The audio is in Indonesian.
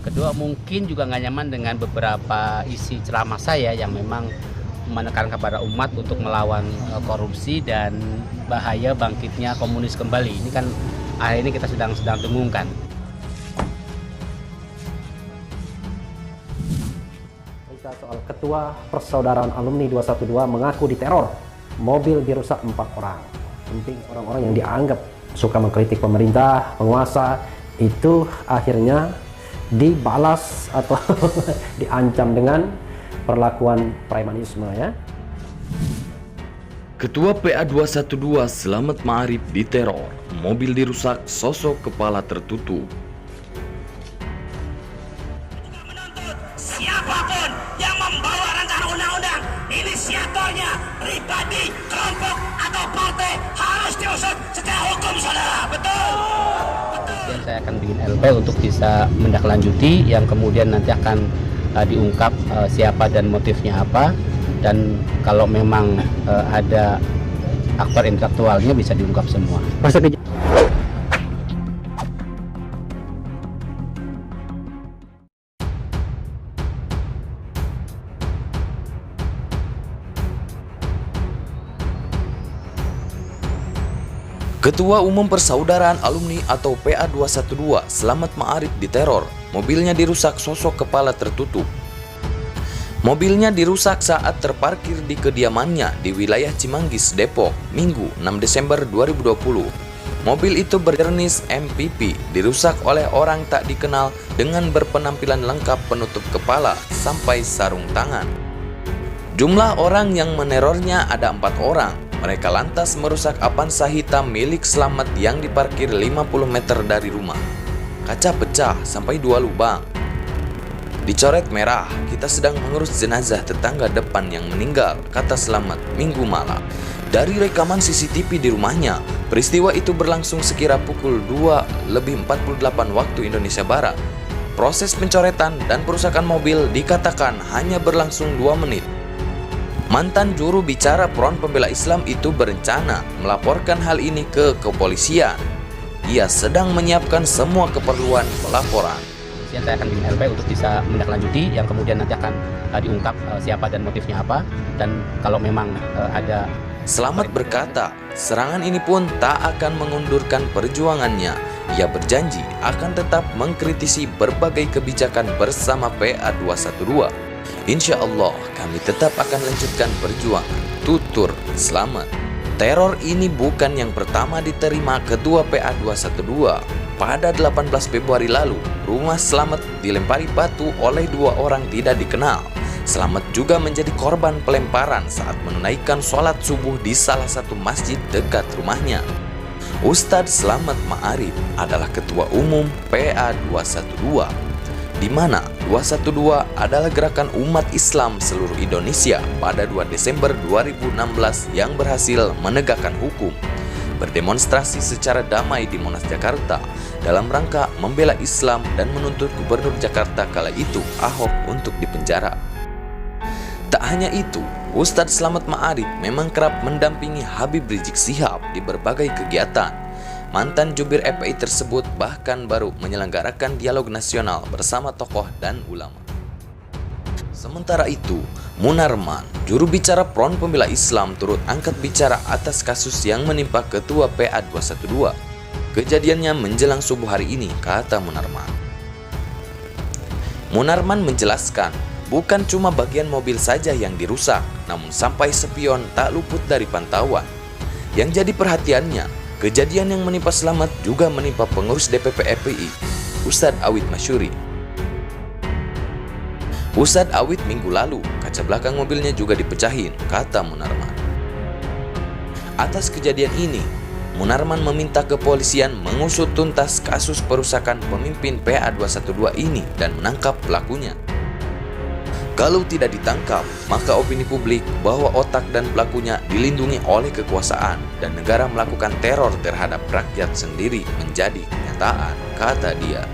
Kedua, mungkin juga nggak nyaman dengan beberapa isi ceramah saya yang memang menekan kepada umat untuk melawan korupsi dan bahaya bangkitnya komunis kembali. Ini kan hari ini kita sedang dengungkan. Berita soal Ketua Persaudaraan Alumni 212 mengaku diteror, mobil dirusak 4 orang. Penting orang-orang yang dianggap suka mengkritik pemerintah, penguasa, itu akhirnya dibalas atau diancam dengan perlakuan premanisme ya. Ketua PA 212 Selamat Ma'arif diteror, mobil dirusak, sosok kepala tertutup. Menuntut siapapun yang membawa rancangan undang-undang, inisiatornya, pribadi, kelompok, atau partai harus diusut secara hukum, saudara. Betul? Kemudian saya akan bikin LP untuk bisa mendaklanjuti yang kemudian nanti akan diungkap siapa dan motifnya apa, dan kalau memang ada aktor intelektualnya bisa diungkap semua. Ketua Umum Persaudaraan Alumni atau PA 212 Selamat Ma'arif diteror, mobilnya dirusak, sosok kepala tertutup. Mobilnya dirusak saat terparkir di kediamannya di wilayah Cimanggis, Depok, Minggu 6 Desember 2020. Mobil itu berjenis MPV dirusak oleh orang tak dikenal dengan berpenampilan lengkap penutup kepala sampai sarung tangan. Jumlah orang yang menerornya ada 4 orang. Mereka lantas merusak Avanza hitam milik Selamat yang diparkir 50 meter dari rumah. Kaca pecah sampai 2 lubang. Dicoret merah, kita sedang mengurus jenazah tetangga depan yang meninggal, kata Selamat Minggu malam. Dari rekaman CCTV di rumahnya, peristiwa itu berlangsung sekira pukul 2:48 waktu Indonesia Barat. Proses pencoretan dan perusakan mobil dikatakan hanya berlangsung 2 menit. Mantan juru bicara Front Pembela Islam itu berencana melaporkan hal ini ke kepolisian. Ia sedang menyiapkan semua keperluan pelaporan. Saya akan bikin LP untuk bisa mendaklanjuti yang kemudian nanti akan diungkap siapa dan motifnya apa, dan kalau memang ada. Selamat berkata, serangan ini pun tak akan mengundurkan perjuangannya. Ia berjanji akan tetap mengkritisi berbagai kebijakan bersama PA 212. Insya Allah kami tetap akan lanjutkan perjuangan, tutur Selamat. Teror ini bukan yang pertama diterima Ketua PA 212. Pada 18 Februari lalu, rumah Selamat dilempari batu oleh 2 orang tidak dikenal. Selamat juga menjadi korban pelemparan saat menunaikan sholat subuh di salah satu masjid dekat rumahnya. Ustadz Selamat Ma'arif adalah Ketua Umum PA 212, di mana 212 adalah gerakan umat Islam seluruh Indonesia pada 2 Desember 2016 yang berhasil menegakkan hukum, berdemonstrasi secara damai di Monas Jakarta dalam rangka membela Islam dan menuntut Gubernur Jakarta kala itu, Ahok, untuk dipenjara. Tak hanya itu, Ustadz Selamat Ma'arif memang kerap mendampingi Habib Rizik Syihab di berbagai kegiatan. Mantan jubir FPI tersebut bahkan baru menyelenggarakan dialog nasional bersama tokoh dan ulama. Sementara itu, Munarman, juru bicara Front Pembela Islam, turut angkat bicara atas kasus yang menimpa Ketua PA 212. Kejadiannya menjelang subuh hari ini, kata Munarman. Munarman menjelaskan, bukan cuma bagian mobil saja yang dirusak, namun sampai spion tak luput dari pantauan. Yang jadi perhatiannya, kejadian yang menimpa Selamat juga menimpa pengurus DPP FPI, Ustadz Awid Masyuri. Ustadz Awid minggu lalu, kaca belakang mobilnya juga dipecahin, kata Munarman. Atas kejadian ini, Munarman meminta kepolisian mengusut tuntas kasus perusakan pemimpin PA 212 ini dan menangkap pelakunya. Kalau tidak ditangkap, maka opini publik bahwa otak dan pelakunya dilindungi oleh kekuasaan dan negara melakukan teror terhadap rakyat sendiri menjadi kenyataan, kata dia.